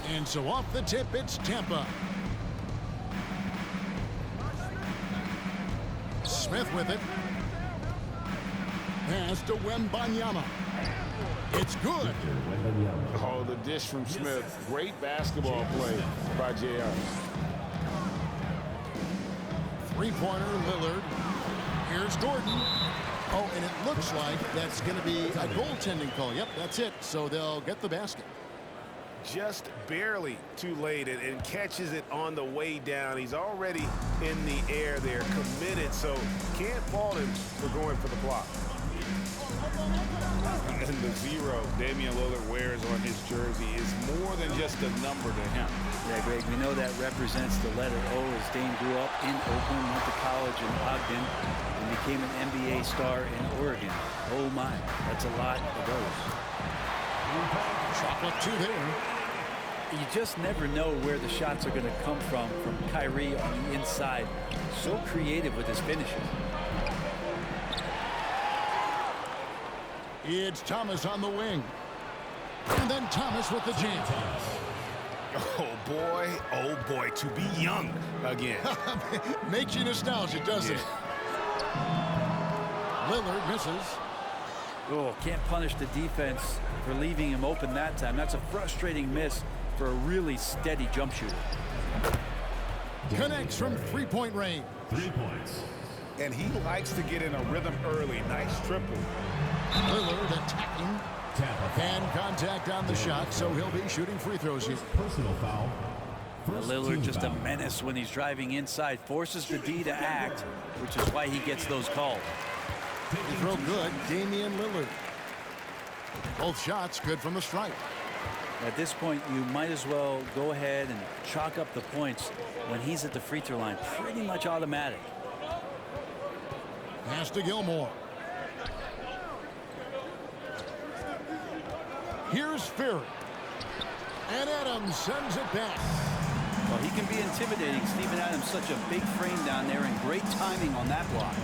And so off the tip, it's Tampa. Smith with it. Pass to Wembanyama. It's good. Oh, the dish from Smith. Great basketball play by JR. Three-pointer, Lillard. Here's Gordon. Oh, and it looks like that's going to be a goaltending call. Yep, that's it. So they'll get the basket. Just barely too late and catches it on the way down. He's already in the air there, committed, so can't fault him for going for the block. And the 0 Damian Lillard wears on his jersey is more than just a number to him. Yeah, Greg, we know that represents the letter O, as Dame grew up in Oakland, went to college in Ogden, and became an NBA star in Oregon. Oh my, that's a lot of those. Chocolate 2 there. You just never know where the shots are going to come from Kyrie on the inside. So creative with his finishes. It's Thomas on the wing. And then Thomas with the jam. Oh boy, to be young again. Makes you nostalgic, doesn't it? Lillard misses. Oh, can't punish the defense for leaving him open that time. That's a frustrating miss for a really steady jump shooter. Connects from three-point range. 3 points. And he likes to get in a rhythm early. Nice triple. Lillard attacking. And contact on the shot, so he'll be shooting free throws here. Personal foul. Lillard just a menace when he's driving inside. Forces the D to act, which is why he gets those calls. Free throw good, Damian Lillard. Both shots good from the stripe. At this point, you might as well go ahead and chalk up the points when he's at the free throw line. Pretty much automatic. Pass to Gilmore. Here's Ferry. And Adams sends it back. Well, he can be intimidating. Steven Adams, such a big frame down there, and great timing on that block.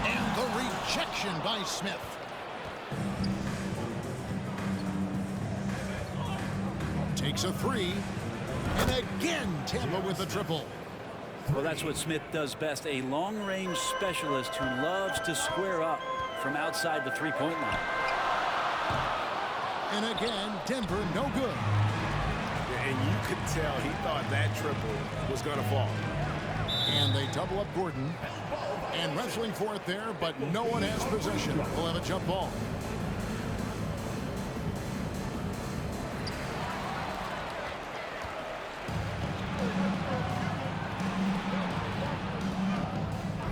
And the rejection by Smith. Takes a three. And again, Tampa with the triple. Well, that's what Smith does best. A long-range specialist who loves to square up from outside the three-point line. And again, Denver no good. And you could tell he thought that triple was going to fall. And they double up Gordon. And wrestling for it there, but no one has possession. We'll have a jump ball.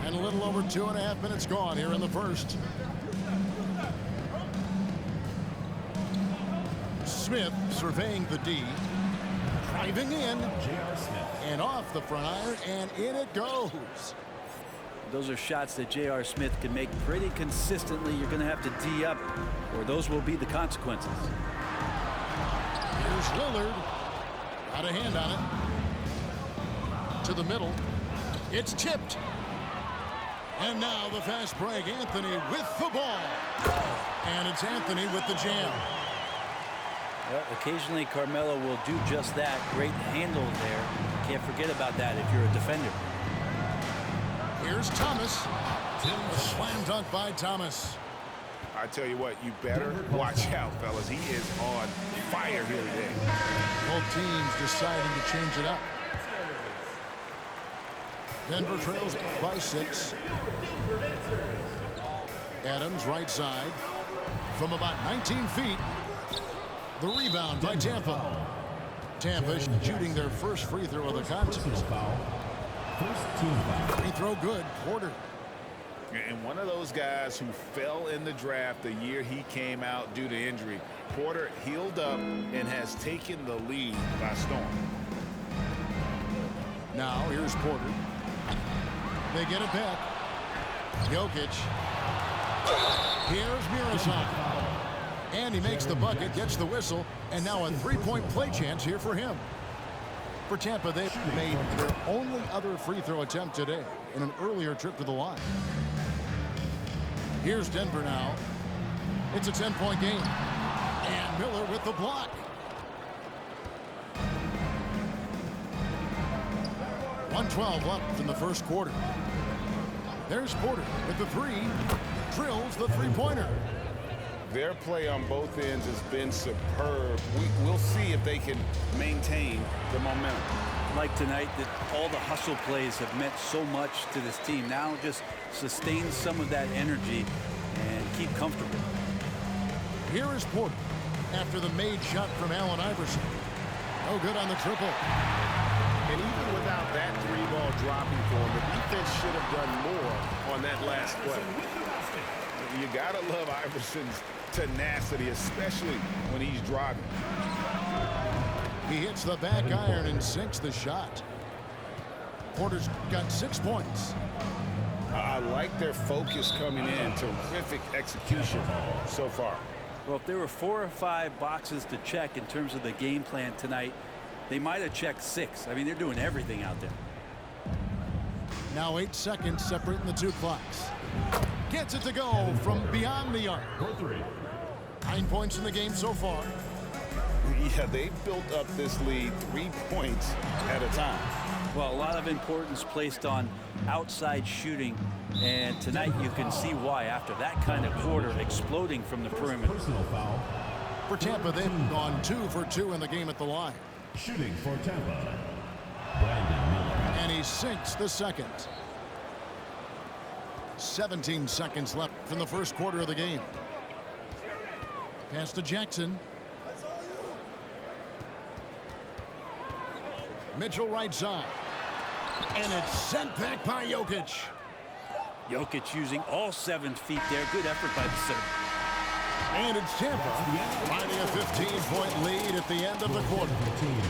And a little over 2.5 minutes gone here in the first. Smith surveying the D. Driving in. And off the front iron, and in it goes. Those are shots that J.R. Smith can make pretty consistently. You're going to have to D up, or those will be the consequences. Here's Lillard. Got a hand on it. To the middle. It's tipped. And now the fast break. Anthony with the ball. And it's Anthony with the jam. Well, occasionally Carmelo will do just that. Great handle there. Can't forget about that if you're a defender. Here's Thomas. A slam dunk by Thomas. I tell you what, you better watch out, fellas. He is on fire here today. Both teams deciding to change it up. Denver trails by 6. Adams right side from about 19 feet. The rebound by Tampa. Tampa shooting their first free throw of the contest. Free throw good. Porter. And one of those guys who fell in the draft the year he came out due to injury. Porter healed up and has taken the lead by storm. Now here's Porter. They get it back. Jokic. Here's Miroslav. And he makes the bucket, gets the whistle, and now a three-point play chance here for him. For Tampa, they've made their only other free throw attempt today in an earlier trip to the line. Here's Denver now. It's a 10-point game. And Miller with the block. 1:12 left in the first quarter. There's Porter with the three. Drills the three-pointer. Their play on both ends has been superb. We'll see if they can maintain the momentum. Like tonight, that all the hustle plays have meant so much to this team. Now just sustain some of that energy and keep comfortable. Here is Porter after the made shot from Allen Iverson. No good on the triple. And even without that three-ball dropping for him, the defense should have done more on that last play. You gotta love Iverson's tenacity, especially when he's driving. He hits the back iron and sinks the shot. Porter's got 6 points. I like their focus coming in. Terrific execution so far. Well, if there were 4 or 5 boxes to check in terms of the game plan tonight, they might have checked 6. I mean, they're doing everything out there. Now 8 seconds separating the two clocks. Gets it to go from beyond the arc. 9 points in the game so far. Yeah, they've built up this lead 3 points at a time. Well, a lot of importance placed on outside shooting, and tonight you can see why after that kind of quarter exploding from the perimeter. Personal foul. For Tampa, they've gone 2 for 2 in the game at the line. Shooting for Tampa, Brandon Miller. And he sinks the second. 17 seconds left from the first quarter of the game. Pass to Jackson. Mitchell right side. And it's sent back by Jokic. Jokic using all 7 feet there. Good effort by the center. And it's Tampa finding a 15-point lead at the end of the quarter.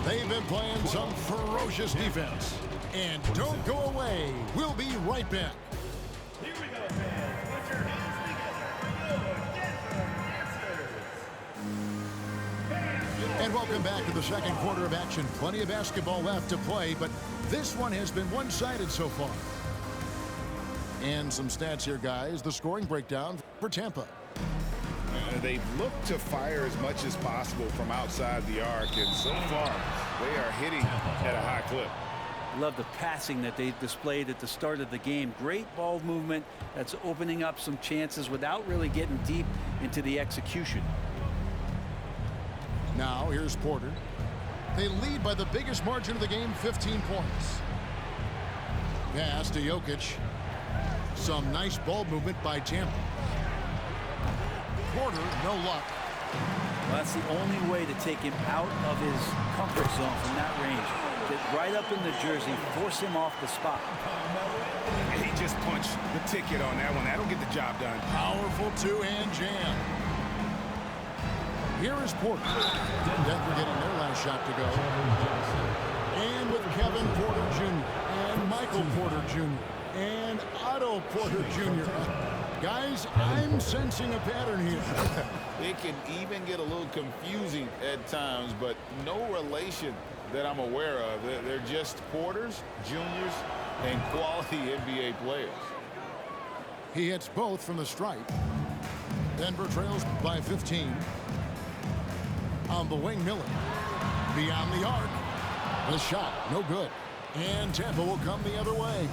They've been playing some ferocious defense. And don't go away. We'll be right back. Here we go, fans. Put your hands together. And welcome back to the second quarter of action. Plenty of basketball left to play, but this one has been one-sided so far. And some stats here, guys. The scoring breakdown for Tampa. They've looked to fire as much as possible from outside the arc, and so far they are hitting at a high clip. Love the passing that they displayed at the start of the game. Great ball movement that's opening up some chances without really getting deep into the execution. Now here's Porter. They lead by the biggest margin of the game, 15 points. Pass to Jokic. Some nice ball movement by Tampa. Porter, no luck. Well, that's the only way to take him out of his comfort zone from that range. Get right up in the jersey, force him off the spot. He just punched the ticket on that one. That'll get the job done. Powerful two-hand jam. Here is Porter. Denver getting their last shot to go. And with Kevin Porter Jr. and Michael Porter Jr. and Otto Porter Jr. Guys, I'm sensing a pattern here. It can even get a little confusing at times, but no relation that I'm aware of. They're just Porters, juniors, and quality NBA players. He hits both from the stripe. Denver trails by 15. On the wing, Miller. Beyond the arc. The shot, no good. And Tampa will come the other way.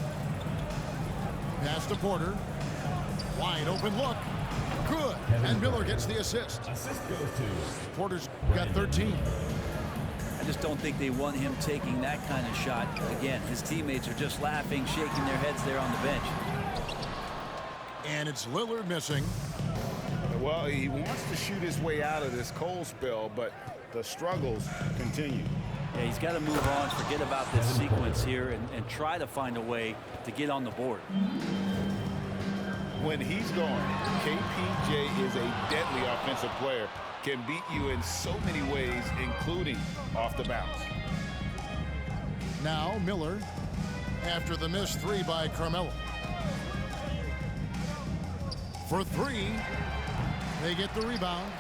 Pass to Porter. Wide open look. Good. And Miller gets the assist. Assist goes to Porter's got 13. I just don't think they want him taking that kind of shot. Again, his teammates are just laughing, shaking their heads there on the bench. And it's Lillard missing. Well, he wants to shoot his way out of this cold spell, but the struggles continue. Yeah, he's got to move on, forget about this sequence here, and try to find a way to get on the board. When he's going, KPJ is a deadly offensive player. Can beat you in so many ways, including off the bounce. Now Miller after the missed three by Carmelo. For three, they get the rebound.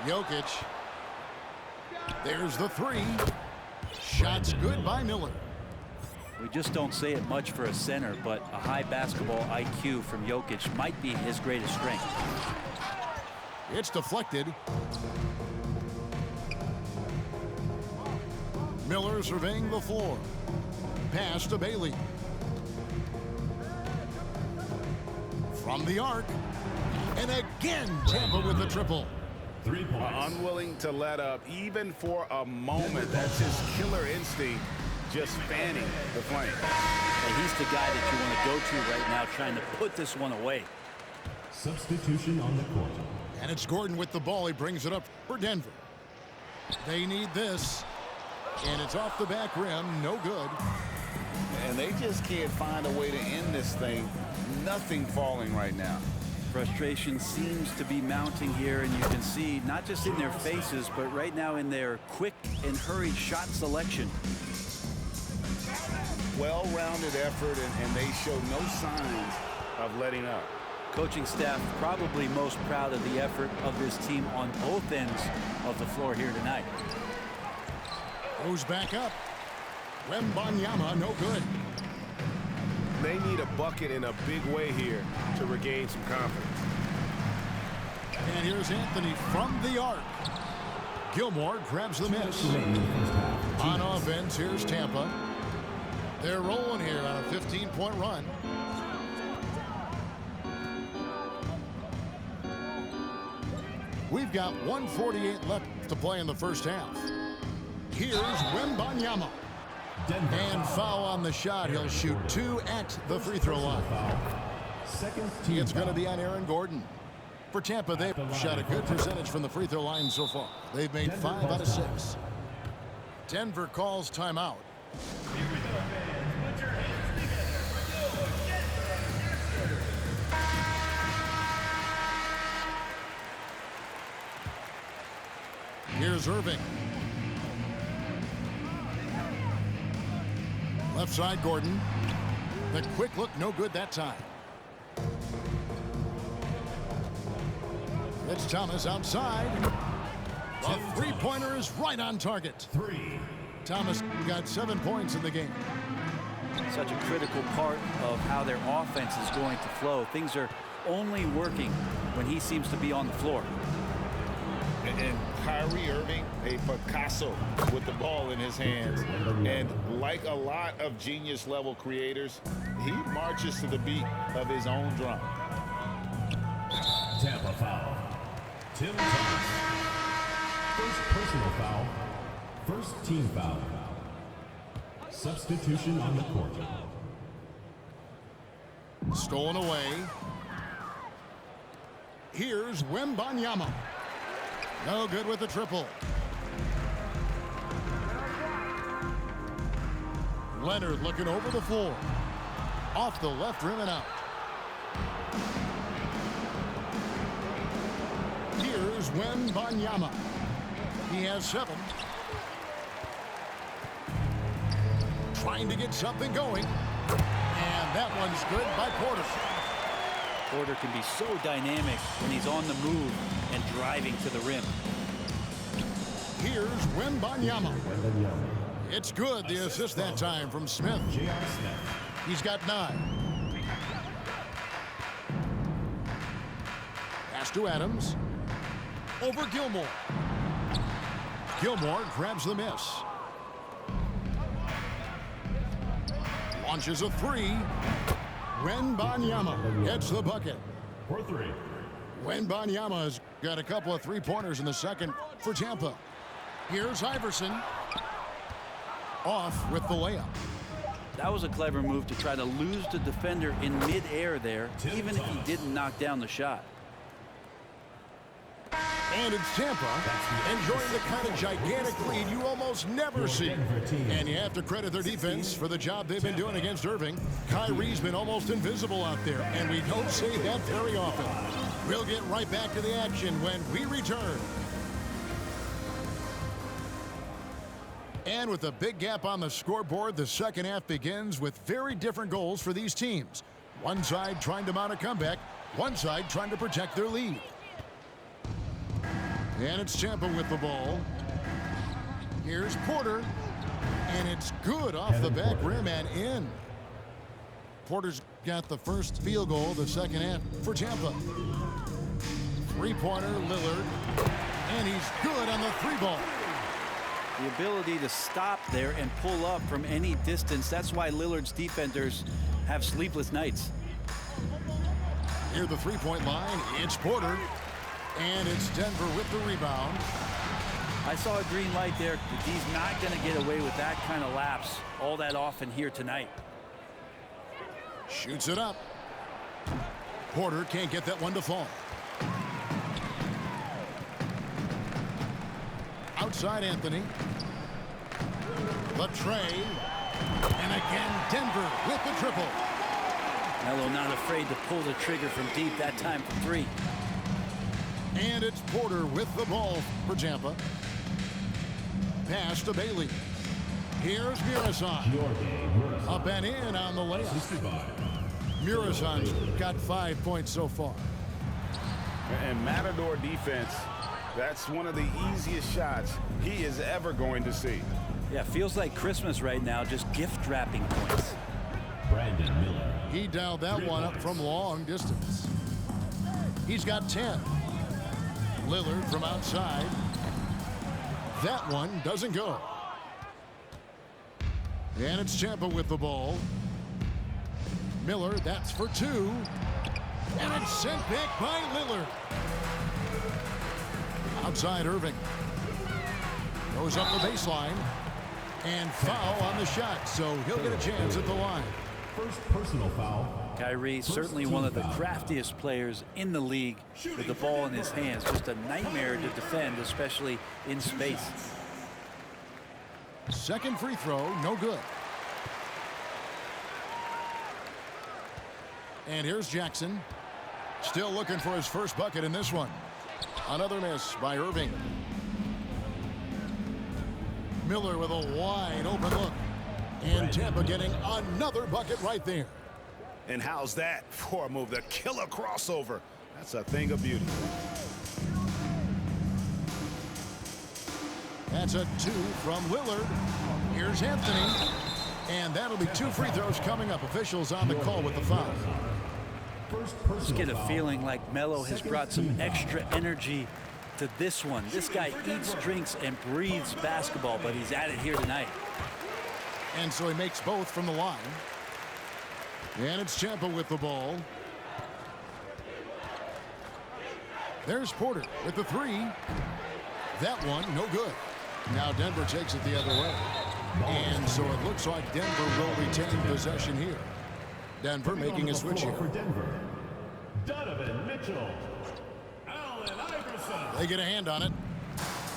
Jokic. There's the three. Shots good by Miller. We just don't say it much for a center, but a high basketball IQ from Jokic might be his greatest strength. It's deflected. Miller surveying the floor. Pass to Bailey. From the arc. And again, Tampa with the triple. 3 points. Unwilling to let up even for a moment. That's his killer instinct, just fanning the flame. And he's the guy that you want to go to right now, trying to put this one away. Substitution on the court. And it's Gordon with the ball. He brings it up for Denver. They need this. And it's off the back rim. No good. And they just can't find a way to end this thing. Nothing falling right now. Frustration seems to be mounting here, and you can see not just in their faces, but right now in their quick and hurried shot selection. Well-rounded effort, and they show no signs of letting up. Coaching staff probably most proud of the effort of this team on both ends of the floor here tonight. Goes back up. Wembanyama, no good. They need a bucket in a big way here to regain some confidence. And here's Anthony from the arc. Gilmore grabs the miss. On offense, here's Tampa. They're rolling here on a 15-point run. We've got 1:48 left to play in the first half. Here's Wembanyama. And foul on the shot. He'll shoot 2 at the free throw line. It's going to be on Aaron Gordon. For Tampa, they've shot a good percentage from the free throw line so far. They've made 5 out of 6. Denver calls timeout. Here we go, fans. Put your hands together. Here's Irving. Left side, Gordon. The quick look, no good that time. It's Thomas outside. The three-pointer is right on target. 3. Thomas got 7 points in the game. Such a critical part of how their offense is going to flow. Things are only working when he seems to be on the floor. And Kyrie Irving, a Picasso with the ball in his hands. And like a lot of genius-level creators, he marches to the beat of his own drum. Tampa foul. Tim Thomas. First personal foul. First team foul. Substitution on the court. Stolen away. Here's Wembanyama. No good with the triple. Leonard looking over the floor. Off the left rim and out. Here's Wembanyama. He has 7. Trying to get something going. And that one's good by Porter. Porter can be so dynamic when he's on the move and driving to the rim. Here's Wembanyama. It's good. The assist that time from Smith. J.R. Smith. He's got 9. Pass to Adams. Over Gilmore. Gilmore grabs the miss. Launches a 3. Wembanyama gets the bucket. For 3. Wembanyama has got a couple of three-pointers in the second for Tampa. Here's Iverson. Off with the layup. That was a clever move to try to lose the defender in midair there, even if he didn't knock down the shot. And it's Tampa enjoying the kind of gigantic lead you almost never see. And you have to credit their defense for the job they've been doing against Irving. Kyrie's been almost invisible out there, and we don't say that very often. We'll get right back to the action when we return. And with a big gap on the scoreboard, the second half begins with very different goals for these teams. One side trying to mount a comeback, one side trying to protect their lead. And it's Tampa with the ball. Here's Porter. And it's good off the back rim and in. Porter's got the first field goal of the second half for Tampa. Three-pointer, Lillard. And he's good on the three ball. The ability to stop there and pull up from any distance. That's why Lillard's defenders have sleepless nights. Near the three-point line, it's Porter. And it's Denver with the rebound. I saw a green light there. He's not going to get away with that kind of lapse all that often here tonight. Shoots it up. Porter can't get that one to fall. Outside Anthony. Latrey. And again, Denver with the triple. Melo not afraid to pull the trigger from deep, that time from three. And it's Porter with the ball for Tampa. Pass to Bailey. Here's Murison. Up and in on the layup. Murison's got 5 points so far. And Matador defense, that's one of the easiest shots he is ever going to see. Yeah, feels like Christmas right now, just gift wrapping points. Brandon Miller. He dialed that one up from long distance. He's got 10. Lillard from outside. That one doesn't go. And it's Tampa with the ball. Miller, that's for two. And it's sent back by Lillard. Outside Irving. Goes up the baseline. And foul on the shot, so he'll get a chance at the line. First personal foul. Kyrie, certainly one of the craftiest players in the league with the ball in his hands. Just a nightmare to defend, especially in space. Second free throw, no good. And here's Jackson. Still looking for his first bucket in this one. Another miss by Irving. Miller with a wide open look. And Tampa getting another bucket right there. And how's that for a move? The killer crossover. That's a thing of beauty. That's a two from Lillard. Here's Anthony. And that'll be two free throws coming up. Officials on the call with the foul. Just get a feeling like Melo has brought some extra energy to this one. This guy eats, drinks, and breathes basketball, but he's at it here tonight. And so he makes both from the line. And it's Tampa with the ball. There's Porter with the three. That one, no good. Now Denver takes it the other way. And so it looks like Denver will retain possession here. Denver making a switch here. For Denver, Donovan Mitchell. Allen Iverson. They get a hand on it.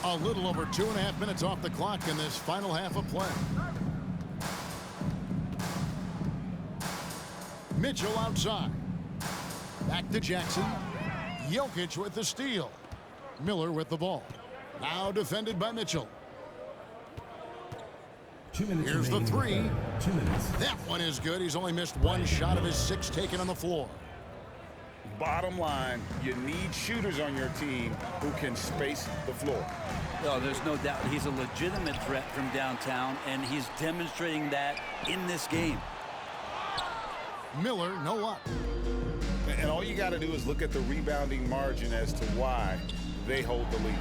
A little over 2.5 minutes off the clock in this final half of play. Mitchell outside. Back to Jackson. Jokic with the steal. Miller with the ball. Now defended by Mitchell. 2 minutes. Here's the three. 2 minutes. That one is good. He's only missed one shot of his 6 taken on the floor. Bottom line, you need shooters on your team who can space the floor. Oh, there's no doubt he's a legitimate threat from downtown, and he's demonstrating that in this game. Miller, no luck. And all you got to do is look at the rebounding margin as to why they hold the lead.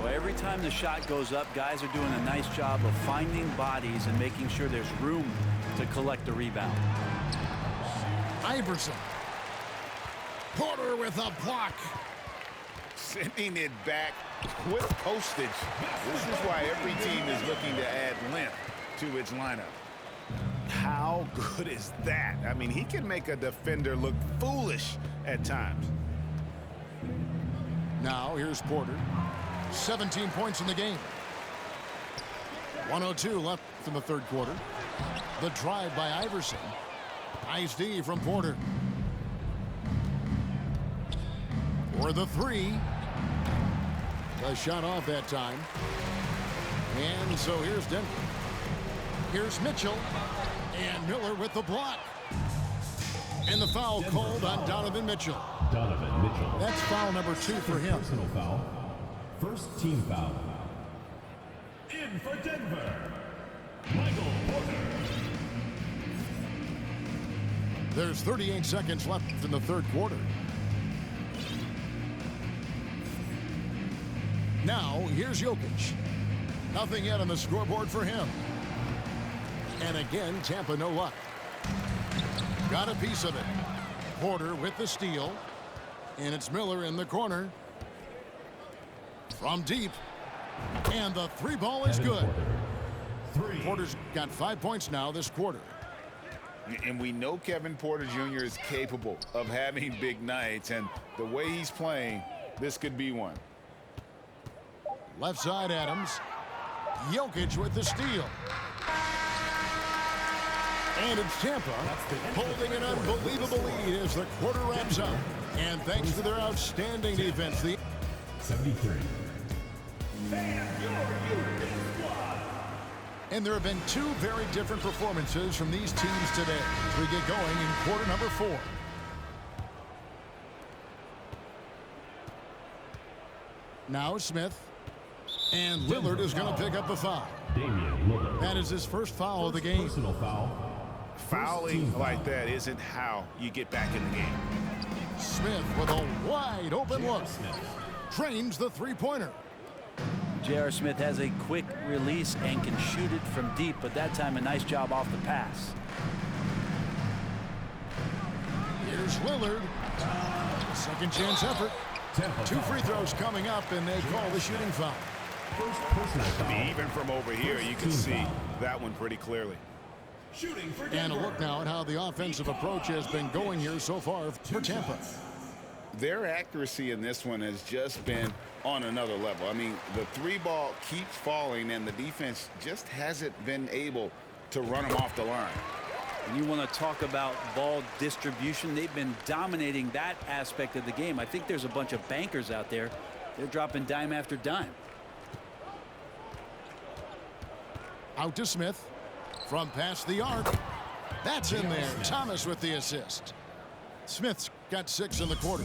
Well, every time the shot goes up, guys are doing a nice job of finding bodies and making sure there's room to collect the rebound. Iverson. Porter with a block. Sending it back with postage. This is why every team is looking to add length to its lineup. How good is that? I mean, he can make a defender look foolish at times. Now here's Porter. 17 points in the game. 1:02 left in the third quarter. The drive by Iverson. Nice D from Porter. For the three. The shot off that time. And so here's Denver. Here's Mitchell. And Miller with the block. And the foul called on Donovan Mitchell. Donovan Mitchell. That's foul number 2 for him. Personal foul. First team foul. In for Denver, Michael Porter. There's 38 seconds left in the third quarter. Now, here's Jokic. Nothing yet on the scoreboard for him. And again, Tampa no luck. Got a piece of it. Porter with the steal. And it's Miller in the corner. From deep. And the three ball is good. Porter's got 5 points now this quarter. And we know Kevin Porter Jr. is capable of having big nights. And the way he's playing, this could be one. Left side Adams. Jokic with the steal. And it's Tampa holding an unbelievable lead as the quarter wraps up. And thanks to their outstanding defense, the 73. And there have been two very different performances from these teams today as we get going in quarter number 4. Now Smith. And Lillard is going to pick up the foul. Damian Lillard. That is his first foul of the game. Personal foul. Fouling like that isn't how you get back in the game. Smith with a wide open look. Trains the three-pointer. J.R. Smith has a quick release and can shoot it from deep, but that time a nice job off the pass. Here's Lillard. Second chance effort. 2 free throws coming up, and they call the shooting foul. First personal foul. Even from over here, you can see that one pretty clearly. Shooting for And a Denver. look now at how the offensive approach has been going here so far for Tampa. Their accuracy in this one has just been on another level. I mean, the three ball keeps falling, and the defense just hasn't been able to run them off the line. And you want to talk about ball distribution. They've been dominating that aspect of the game. I think there's a bunch of bankers out there. They're dropping dime after dime. Out to Smith. From past the arc. That's in there. Thomas with the assist. Smith's got 6 in the quarter.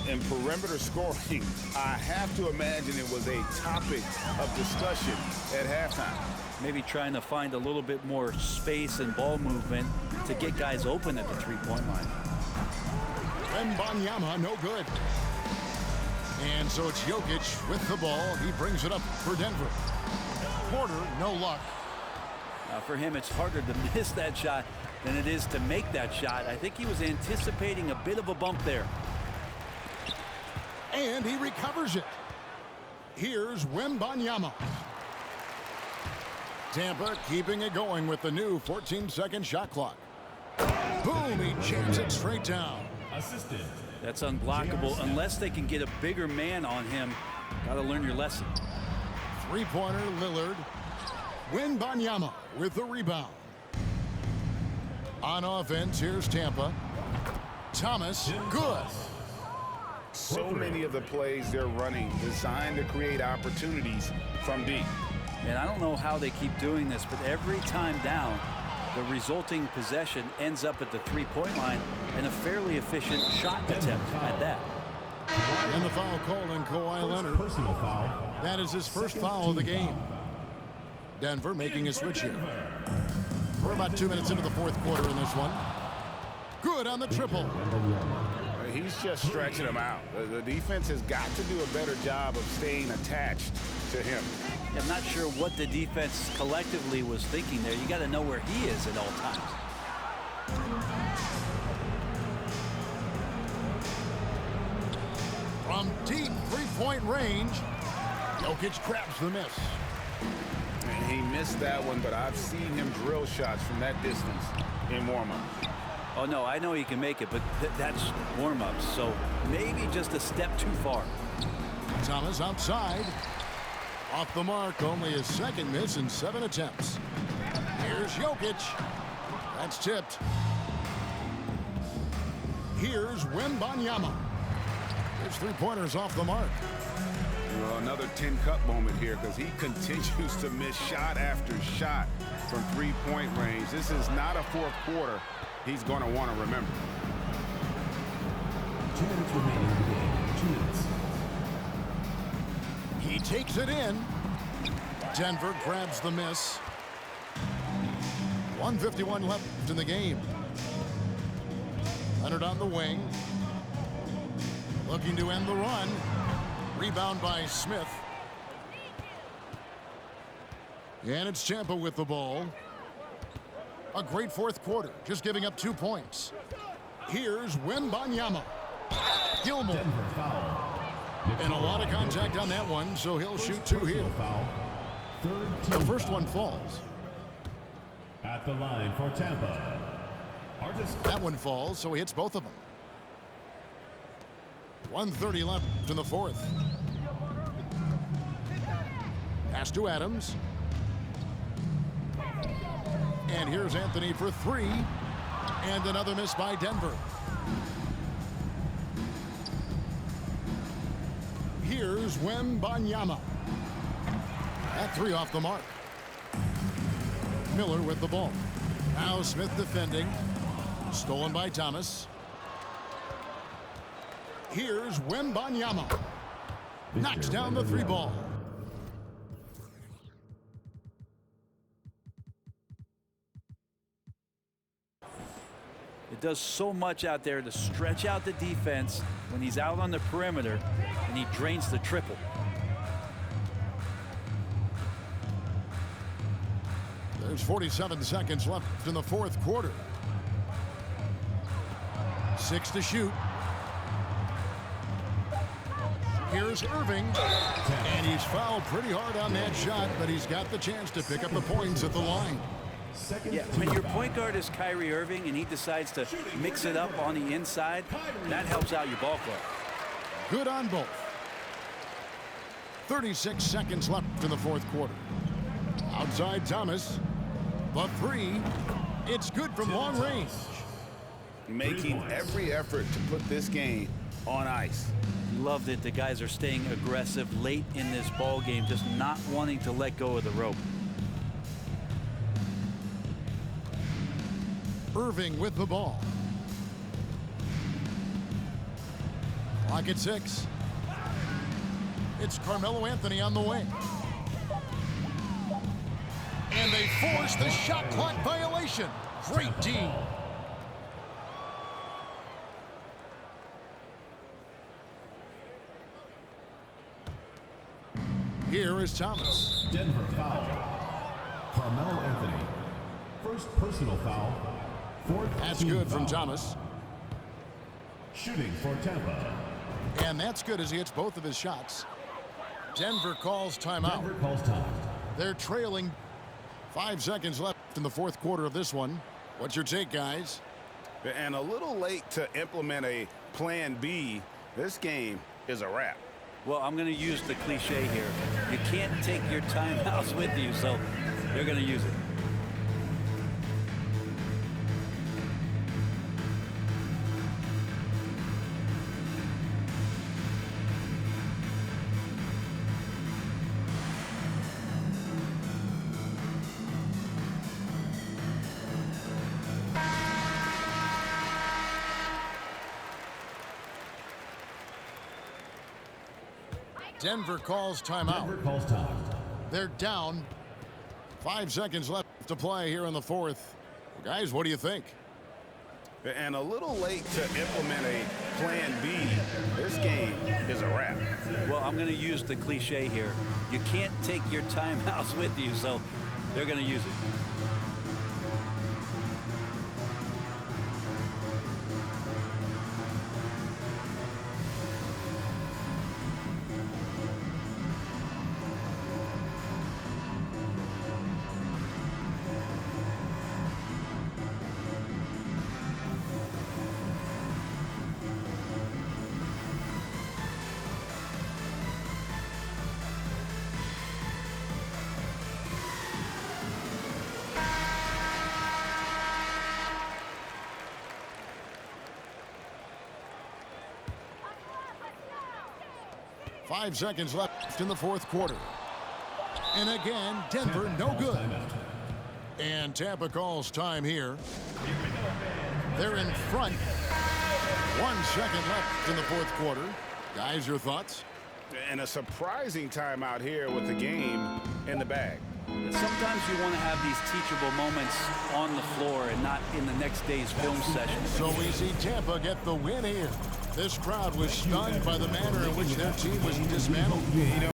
And perimeter scoring, I have to imagine it was a topic of discussion at halftime. Maybe trying to find a little bit more space and ball movement to get guys open at the three-point line. Wembanyama, no good. And so it's Jokic with the ball. He brings it up for Denver. Porter, no luck. For him, it's harder to miss that shot than it is to make that shot. I think he was anticipating a bit of a bump there. And he recovers it. Here's Wembanyama. Tampa keeping it going with the new 14-second shot clock. Boom, he jams it straight down. Assistant. That's unblockable unless they can get a bigger man on him. Got to learn your lesson. Three-pointer Lillard. Wembanyama with the rebound. On offense, here's Tampa. Thomas, good. So many of the plays they're running designed to create opportunities from deep. And I don't know how they keep doing this, but every time down, the resulting possession ends up at the three-point line and a fairly efficient shot attempt at that. And the foul called on Kawhi Leonard. Personal foul. That is his first foul of the game. Denver making a switch here. We're about 2 minutes into the fourth quarter in this one. Good on the triple. He's just stretching them out. The defense has got to do a better job of staying attached to him. I'm not sure what the defense collectively was thinking there. You got to know where he is at all times. From deep three-point range, Jokic grabs the miss. And he missed that one, but I've seen him drill shots from that distance in warm-up. Oh, no, I know he can make it, but that's warm-ups, so maybe just a step too far. Thomas outside. Off the mark, only his second miss in 7 attempts. Here's Jokic. That's tipped. Here's Wembanyama. His three-pointer's off the mark. Well, another tin cup moment here because he continues to miss shot after shot from three-point range. This is not a fourth quarter he's going to want to remember. 2 minutes remaining in the game. 2 minutes. He takes it in. Denver grabs the miss. 1:51 left in the game. Leonard on the wing. Looking to end the run. Rebound by Smith. And it's Tampa with the ball. A great fourth quarter, just giving up 2 points. Here's Wembanyama. Gilmore. Denver foul. And a lot of contact on that one, so he'll shoot 2 here. Personal foul. Third The team first foul. one falls. At the line for Tampa. Artis. That one falls, so he hits both of them. 1:30 left in the fourth. Pass to Adams. And here's Anthony for 3. And another miss by Denver. Here's Wembanyama. That 3 off the mark. Miller with the ball. Now Smith defending. Stolen by Thomas. Here's Wembanyama. Knocks down the 3 ball. It does so much out there to stretch out the defense when he's out on the perimeter, and he drains the triple. There's 47 seconds left in the fourth quarter. 6 to shoot. Here's Irving. And he's fouled pretty hard on that shot, but he's got the chance to pick up the points at the line. Yeah, when your point guard is Kyrie Irving and he decides to mix it up on the inside, that helps out your ball club. Good on both. 36 seconds left in the fourth quarter. Outside Thomas. The 3. It's good from long range. Making every effort to put this game on ice. Love that the guys are staying aggressive late in this ball game, just not wanting to let go of the rope. Irving with the ball. Clock at 6. It's Carmelo Anthony on the wing. And they force the shot clock violation. Great D. Here is Thomas. Denver foul. Carmelo Anthony. First personal foul. Fourth That's team good from foul. Thomas. Shooting for Tampa. And that's good as he hits both of his shots. Denver calls timeout. Denver calls time. They're trailing. 5 seconds left in the fourth quarter of this one. What's your take, guys? And a little late to implement a plan B. This game is a wrap. Well, I'm going to use the cliche here. You can't take your timeouts with you, so they're going to use it. Denver calls timeout. Denver calls time. They're down. 5 seconds left to play here in the fourth. Guys, what do you think? And a little late to implement a plan B. This game is a wrap. Well, I'm going to use the cliche here. You can't take your timeouts with you, so they're going to use it. Five seconds left in the fourth quarter. And again, Denver no good. And Tampa calls time here. They're in front. 1 second left in the fourth quarter. Guys, your thoughts? And a surprising timeout here with the game in the bag. Sometimes you want to have these teachable moments on the floor and not in the next day's film session. So we see Tampa get the win here. This crowd was stunned by the manner in which their team was dismantled.